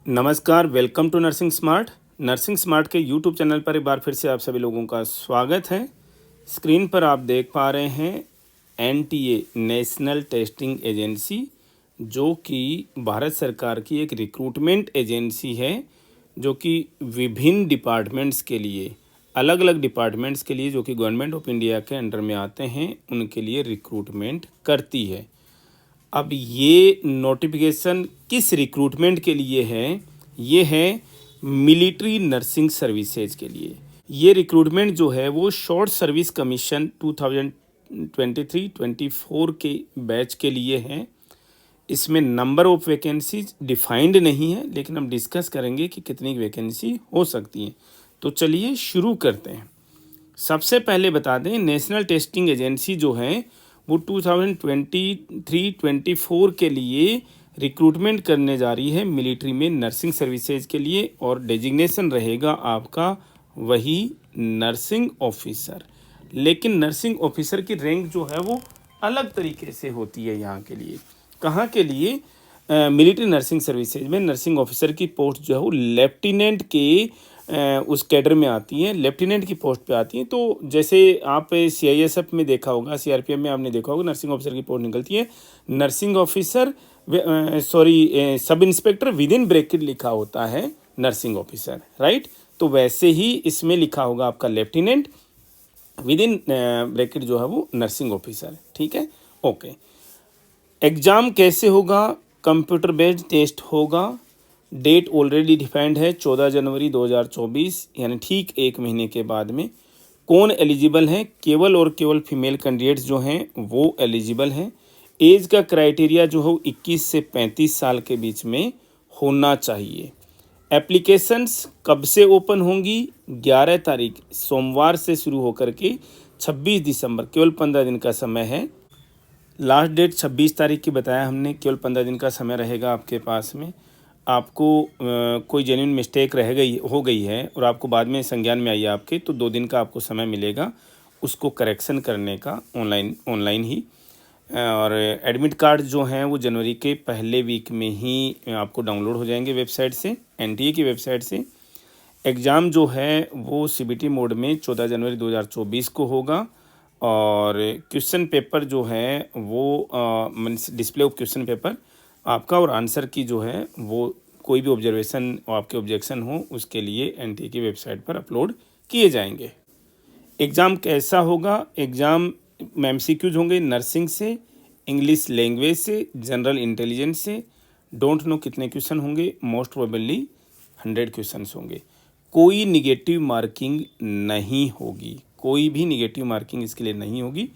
नमस्कार, welcome to nursing smart. Nursing smart के YouTube channel पर एक बार फिर से आप सभी लोगों का स्वागत है। स्क्रीन पर आप देख पा रहे हैं एनटीए नेशनल टेस्टिंग एजेंसी, जो कि भारत सरकार की एक रिक्रूटमेंट एजेंसी है, जो कि विभिन्न डिपार्टमेंट्स के लिए, अलग अलग डिपार्टमेंट्स के लिए जो कि गवर्नमेंट ऑफ इंडिया के अंडर में आते हैं, उनके लिए रिक्रूटमेंट करती है। अब ये नोटिफिकेशन किस रिक्रूटमेंट के लिए है? ये है मिलिट्री नर्सिंग सर्विसेज के लिए। ये रिक्रूटमेंट जो है वो शॉर्ट सर्विस कमीशन 2023-24 के बैच के लिए है। इसमें नंबर ऑफ वैकेंसीज डिफाइंड नहीं है, लेकिन हम डिस्कस करेंगे कि कितनी वैकेंसी हो सकती है। तो चलिए शुरू करते हैं। सबसे पहले बता दें, नेशनल टेस्टिंग एजेंसी जो है वो 2023-24 के लिए रिक्रूटमेंट करने जा रही है मिलिट्री में नर्सिंग सर्विसेज के लिए, और डेजिग्नेशन रहेगा आपका वही नर्सिंग ऑफिसर। लेकिन नर्सिंग ऑफिसर की रैंक जो है वो अलग तरीके से होती है यहाँ के लिए। कहाँ के लिए? मिलिट्री नर्सिंग सर्विसेज में नर्सिंग ऑफिसर की पोस्ट जो है वो लेफ्टिनेंट के उस कैडर में आती हैं, लेफ्टिनेंट की पोस्ट पे आती हैं। तो जैसे आप सीआईएसएफ में देखा होगा, सीआरपीएफ में आपने देखा होगा, नर्सिंग ऑफिसर की पोस्ट निकलती है nursing officer, sub inspector with in bracket लिखा होता है नर्सिंग ऑफिसर, राइट। तो वैसे ही इसमें लिखा होगा आपका लेफ्टिनेंट, विद इन ब्रैकेट जो है वो नर्सिंग ऑफिसर, ठीक है, ओके। एग्ज़ाम कैसे होगा? कंप्यूटर बेस्ड टेस्ट होगा। डेट ऑलरेडी डिफाइंड है 14 जनवरी 2024, यानी ठीक एक महीने के बाद में। कौन एलिजिबल हैं? केवल और केवल फीमेल कैंडिडेट्स जो हैं वो एलिजिबल हैं। एज का क्राइटेरिया जो हो 21 से 35 साल के बीच में होना चाहिए। एप्लीकेशंस कब से ओपन होंगी? 11 तारीख सोमवार से शुरू होकर के 26 दिसंबर, केवल 15 दिन का समय है। लास्ट डेट 26 तारीख की बताया हमने, केवल 15 दिन का समय रहेगा आपके पास में। आपको कोई जेन्युइन मिस्टेक हो गई है और आपको बाद में संज्ञान में आई है आपके, तो 2 दिन का आपको समय मिलेगा उसको करेक्शन करने का, ऑनलाइन ही। और एडमिट कार्ड जो हैं वो जनवरी के पहले वीक में ही आपको डाउनलोड हो जाएंगे वेबसाइट से, एनटीए की वेबसाइट से। एग्ज़ाम जो है वो सीबीटी मोड में 14 जनवरी 2024 को होगा, और क्वेश्चन पेपर जो है वो डिस्प्ले ऑफ क्वेश्चन पेपर आपका, और आंसर की जो है वो कोई भी ऑब्जर्वेशन और आपके ऑब्जेक्शन हो उसके लिए एनटीए की वेबसाइट पर अपलोड किए जाएंगे। एग्ज़ाम कैसा होगा? एग्ज़ाम में एमसीक्यूज होंगे नर्सिंग से, इंग्लिश लैंग्वेज से, जनरल इंटेलिजेंस से। डोंट नो कितने क्वेश्चन होंगे, मोस्ट प्रोबेबली 100 क्वेश्चन होंगे। कोई निगेटिव मार्किंग नहीं होगी, कोई भी निगेटिव मार्किंग इसके लिए नहीं होगी।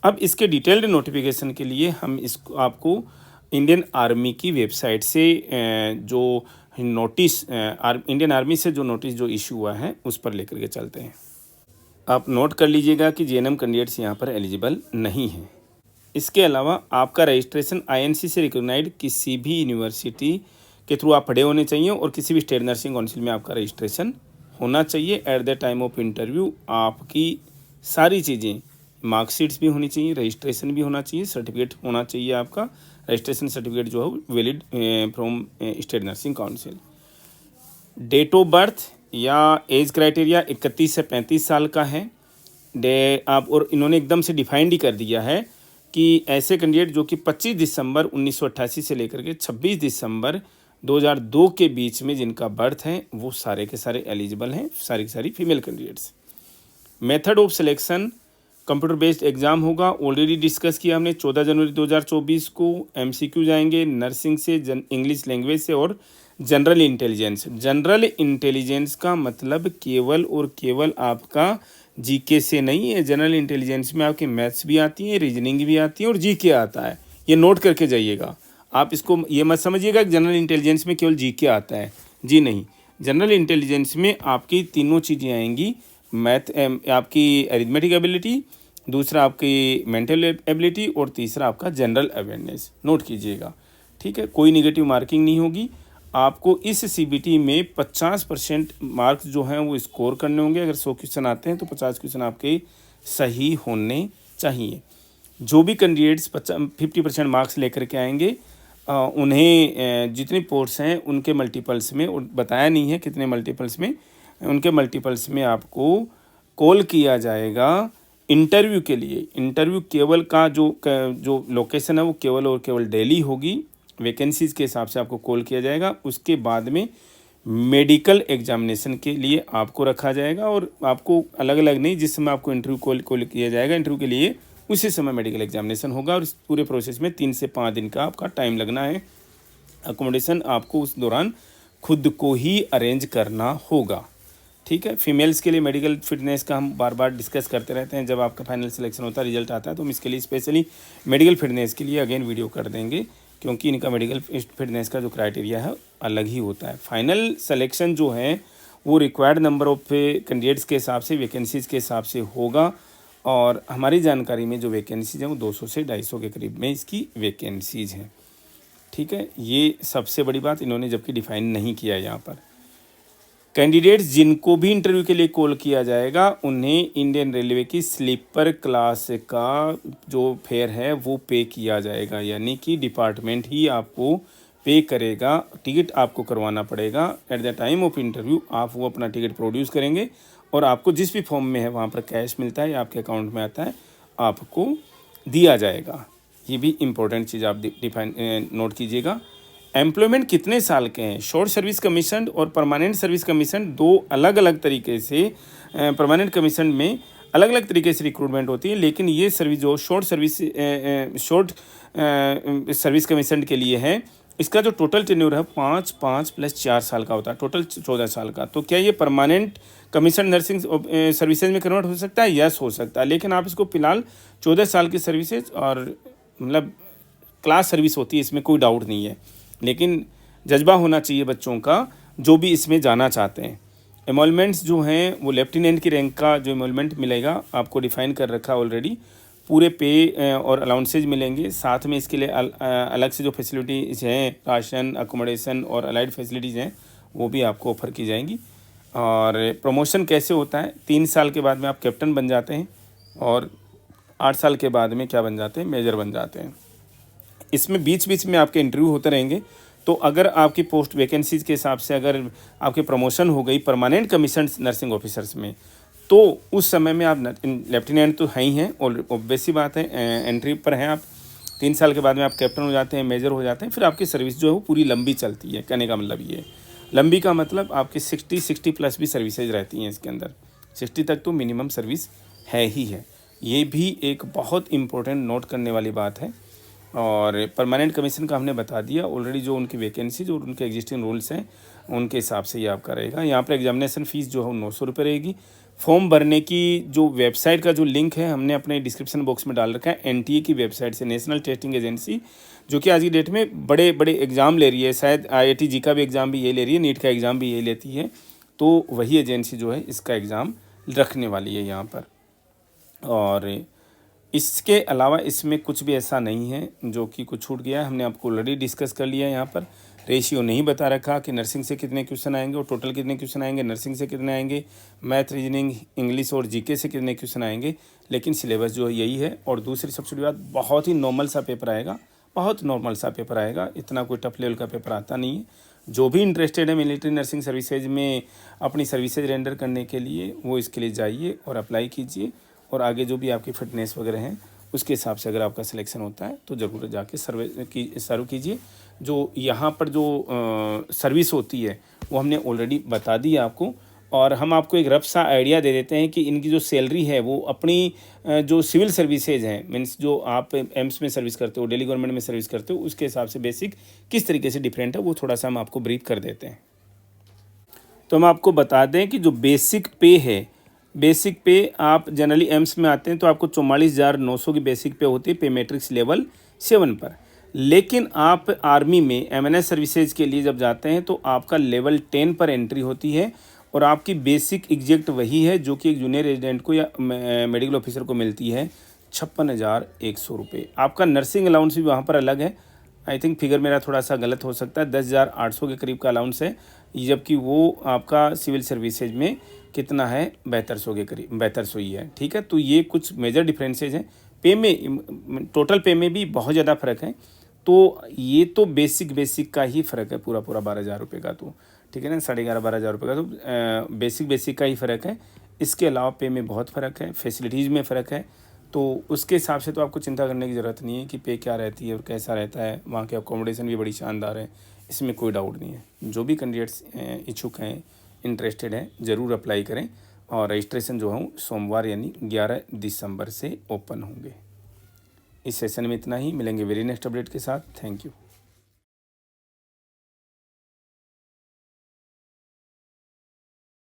अब इसके डिटेल्ड नोटिफिकेशन के लिए हम इसको आपको इंडियन आर्मी की वेबसाइट से जो नोटिस, इंडियन आर्मी से जो नोटिस जो इशू हुआ है उस पर लेकर के चलते हैं। आप नोट कर लीजिएगा कि जेएनएम कैंडिडेट्स यहाँ पर एलिजिबल नहीं हैं। इसके अलावा आपका रजिस्ट्रेशन आईएनसी से रिकॉग्नाइज्ड किसी भी यूनिवर्सिटी के थ्रू आप पढ़े होने चाहिए, और किसी भी स्टेट नर्सिंग काउंसिल में आपका रजिस्ट्रेशन होना चाहिए। At the time of interview आपकी सारी चीज़ें, मार्कशीट्स भी होनी चाहिए, रजिस्ट्रेशन भी होना चाहिए, सर्टिफिकेट होना चाहिए आपका, रजिस्ट्रेशन सर्टिफिकेट जो है valid from state nursing council. Date of birth या एज क्राइटेरिया 31 से 35 साल का है। आप, और इन्होंने एकदम से डिफाइंड ही कर दिया है कि ऐसे कैंडिडेट जो कि 25 दिसंबर 1988 से लेकर के 26 दिसंबर 2002 के बीच में जिनका बर्थ है वो सारे के सारे एलिजिबल हैं, सारी की सारी female candidates. Method of selection computer based exam होगा, ऑलरेडी डिस्कस किया हमने। 14 जनवरी 2024 को एमसीक्यू जाएंगे नर्सिंग से, इंग्लिश लैंग्वेज से, और जनरल इंटेलिजेंस। जनरल इंटेलिजेंस का मतलब केवल और केवल आपका जीके से नहीं है। जनरल इंटेलिजेंस में आपकी मैथ्स भी आती है, रीजनिंग भी आती है, और जीके आता है। ये नोट करके जाइएगा। आप इसको ये मत समझिएगा कि जनरल इंटेलिजेंस में केवल जीके आता है, जी नहीं। जनरल इंटेलिजेंस में आपकी तीनों चीज़ें आएंगी, मैथ, आपकी अरिथमेटिक एबिलिटी, दूसरा आपकी मेंटल एबिलिटी, और तीसरा आपका जनरल अवेयरनेस। नोट कीजिएगा, ठीक है। कोई निगेटिव मार्किंग नहीं होगी। आपको इस सीबीटी में 50% मार्क्स जो हैं वो स्कोर करने होंगे। अगर 100 क्वेश्चन आते हैं तो 50 क्वेश्चन आपके सही होने चाहिए। जो भी कैंडिडेट्स 50% मार्क्स लेकर के आएंगे उन्हें जितने पोस्ट्स हैं उनके मल्टीपल्स में, बताया नहीं है कितने मल्टीपल्स में, उनके मल्टीपल्स में आपको कॉल किया जाएगा इंटरव्यू के लिए। इंटरव्यू केवल का जो लोकेशन है वो केवल और केवल दिल्ली होगी। वैकेंसीज़ के हिसाब से आपको कॉल किया जाएगा। उसके बाद में मेडिकल एग्जामिनेशन के लिए आपको रखा जाएगा, और आपको अलग अलग नहीं, जिस समय आपको इंटरव्यू कॉल किया जाएगा इंटरव्यू के लिए उसी समय मेडिकल एग्जामिनेशन होगा। और इस पूरे प्रोसेस में 3 से 5 दिन का आपका टाइम लगना है। अकोमोडेशन आपको उस दौरान खुद को ही अरेंज करना होगा, ठीक है। फीमेल्स के लिए मेडिकल फिटनेस का हम बार बार डिस्कस करते रहते हैं। जब आपका फाइनल सिलेक्शन होता है, रिजल्ट आता है, तो हम इसके लिए स्पेशली मेडिकल फिटनेस के लिए अगेन वीडियो कर देंगे, क्योंकि इनका मेडिकल फिटनेस का जो क्राइटेरिया है अलग ही होता है। फाइनल सिलेक्शन जो है वो रिक्वायर्ड नंबर ऑफ कैंडिडेट्स के हिसाब से, वैकेंसीज़ के हिसाब से होगा। और हमारी जानकारी में जो वैकेंसीज हैं वो 200 से 250 के करीब में इसकी वैकेंसीज हैं, ठीक है। ये सबसे बड़ी बात इन्होंने जबकि डिफाइन नहीं किया है यहाँ पर। कैंडिडेट्स जिनको भी इंटरव्यू के लिए कॉल किया जाएगा उन्हें इंडियन रेलवे की स्लीपर क्लास का जो फेयर है वो पे किया जाएगा, यानी कि डिपार्टमेंट ही आपको पे करेगा। टिकट आपको करवाना पड़ेगा। At the time of interview आप वो अपना टिकट प्रोड्यूस करेंगे, और आपको जिस भी फॉर्म में है वहाँ पर कैश मिलता है या आपके अकाउंट में आता है, आपको दिया जाएगा। ये भी इम्पोर्टेंट चीज़ आप नोट कीजिएगा। एम्प्लॉयमेंट कितने साल के हैं? शॉर्ट सर्विस कमीशन और परमानेंट सर्विस कमीशन दो अलग अलग तरीके से, परमानेंट कमीशन में अलग अलग तरीके से रिक्रूटमेंट होती है, लेकिन ये सर्विस जो शॉर्ट सर्विस कमीशन के लिए है, इसका जो टोटल टेन्योर है 5 + 4 साल का होता है, टोटल 14 साल का। तो क्या ये परमानेंट कमीशन नर्सिंग सर्विसेज में कन्वर्ट हो सकता है? यस, हो सकता है, लेकिन आप इसको फिलहाल 14 साल की सर्विसेज और मतलब क्लास सर्विस होती है, इसमें कोई डाउट नहीं है। लेकिन जज्बा होना चाहिए बच्चों का जो भी इसमें जाना चाहते हैं। एमोलमेंट्स जो हैं वो लेफ्टिनेंट की रैंक का जो एमोलमेंट मिलेगा आपको डिफ़ाइन कर रखा ऑलरेडी। पूरे पे और अलाउंसेज मिलेंगे, साथ में इसके लिए अलग से जो फैसिलिटीज़ हैं, राशन, अकोमोडेशन और अलाइड फैसिलिटीज़ हैं, वो भी आपको ऑफ़र की जाएंगी। और प्रमोशन कैसे होता है? 3 साल के बाद में आप कैप्टन बन जाते हैं, और 8 साल के बाद में क्या बन जाते हैं? मेजर बन जाते हैं। इसमें बीच बीच में आपके इंटरव्यू होते रहेंगे। तो अगर आपकी पोस्ट वैकेंसीज के हिसाब से अगर आपकी प्रमोशन हो गई परमानेंट कमीशन नर्सिंग ऑफिसर्स में, तो उस समय में आप लेफ्टिनेंट तो हैं ही हैं, और ऑब्वियस सी बात है, एंट्री पर हैं आप। 3 साल के बाद में आप कैप्टन हो जाते हैं, मेजर हो जाते हैं, फिर आपकी सर्विस जो है वो पूरी लंबी चलती है। कहने का मतलब ये है, लंबी का मतलब आपकी 60+ भी सर्विसेज रहती हैं इसके अंदर। 60 तक तो मिनिमम सर्विस है ही है। ये भी एक बहुत इम्पोर्टेंट नोट करने वाली बात है। और परमानेंट कमीशन का हमने बता दिया ऑलरेडी, जो उनकी वैकेंसीज और उनके एग्जिस्टिंग रूल्स हैं उनके हिसाब से ये आपका रहेगा। यहाँ पर एग्जामिनेशन फ़ीस जो है 900 रुपये रहेगी। फॉर्म भरने की जो वेबसाइट का जो लिंक है हमने अपने डिस्क्रिप्शन बॉक्स में डाल रखा है, एनटीए की वेबसाइट से, नेशनल टेस्टिंग एजेंसी, जो कि आज की डेट में बड़े बड़े एग्ज़ाम ले रही है। शायद IIT जी का भी एग्ज़ाम भी ये ले रही है, नीट का एग्ज़ाम भी ये लेती है। तो वही एजेंसी जो है इसका एग्ज़ाम रखने वाली है यहाँ पर। और इसके अलावा इसमें कुछ भी ऐसा नहीं है जो कि कुछ छूट गया है, हमने आपको ऑलरेडी डिस्कस कर लिया है। यहाँ पर रेशियो नहीं बता रखा कि नर्सिंग से कितने क्वेश्चन आएंगे और टोटल कितने क्वेश्चन आएंगे, नर्सिंग से कितने आएंगे, मैथ, रीजनिंग, इंग्लिश और जीके से कितने क्वेश्चन आएंगे, लेकिन सिलेबस जो है यही है। और दूसरी सबसे बड़ी बात, बहुत ही नॉर्मल सा पेपर आएगा, बहुत नॉर्मल सा पेपर आएगा, इतना कोई टफ लेवल का पेपर आता नहीं है। जो भी इंटरेस्टेड है मिलिट्री नर्सिंग सर्विसेज में अपनी सर्विसेज रेंडर करने के लिए, वो इसके लिए जाइए और अप्लाई कीजिए, और आगे जो भी आपकी फिटनेस वगैरह हैं उसके हिसाब से अगर आपका सिलेक्शन होता है तो ज़रूर जाके सर्व कीजिए। जो यहाँ पर जो सर्विस होती है वो हमने ऑलरेडी बता दी आपको, और हम आपको एक रफ सा आइडिया दे देते हैं कि इनकी जो सैलरी है वो अपनी जो सिविल सर्विसेज हैं, मीन्स जो आप एम्स में सर्विस करते हो, दिल्ली गवर्नमेंट में सर्विस करते हो, उसके हिसाब से बेसिक किस तरीके से डिफरेंट है वो थोड़ा सा हम आपको ब्रीफ कर देते हैं। तो हम आपको बता दें कि जो बेसिक पे है, बेसिक पे आप जनरली एम्स में आते हैं तो आपको 44,900 की बेसिक पे होती है, पे मैट्रिक्स लेवल 7 पर। लेकिन आप आर्मी में MNS सर्विसेज के लिए जब जाते हैं तो आपका लेवल 10 पर एंट्री होती है, और आपकी बेसिक एग्जैक्ट वही है जो कि एक जूनियर रेजिडेंट को या मेडिकल ऑफिसर को मिलती है, 56,100 रुपये। आपका नर्सिंग अलाउंस भी वहाँ पर अलग है, आई थिंक फिगर मेरा थोड़ा सा गलत हो सकता है, 10,800 के करीब का अलाउंस है, जबकि वो आपका सिविल सर्विसेज में कितना है, 7200 के करीब, 7200 ही है, ठीक है। तो ये कुछ मेजर डिफरेंसेज हैं। पे में, टोटल पे में भी बहुत ज़्यादा फ़र्क है। तो ये तो बेसिक का ही फ़र्क है, पूरा 12,000 रुपये का, तो ठीक है ना, 11,500-12,000 रुपये का तो बेसिक का ही फ़र्क है। इसके अलावा पे में बहुत फ़र्क है, फैसिलिटीज़ में फ़र्क है, तो उसके हिसाब से तो आपको चिंता करने की ज़रूरत नहीं है कि पे क्या रहती है और कैसा रहता है। वहाँ के अकोमोडेशन भी बड़ी शानदार है, इसमें कोई डाउट नहीं है। जो भी कैंडिडेट्स इच्छुक हैं, इंटरेस्टेड हैं, ज़रूर अप्लाई करें। और रजिस्ट्रेशन जो है सोमवार यानी 11 दिसंबर से ओपन होंगे। इस सेशन में इतना ही, मिलेंगे वेरी नेक्स्ट अपडेट के साथ। Thank you.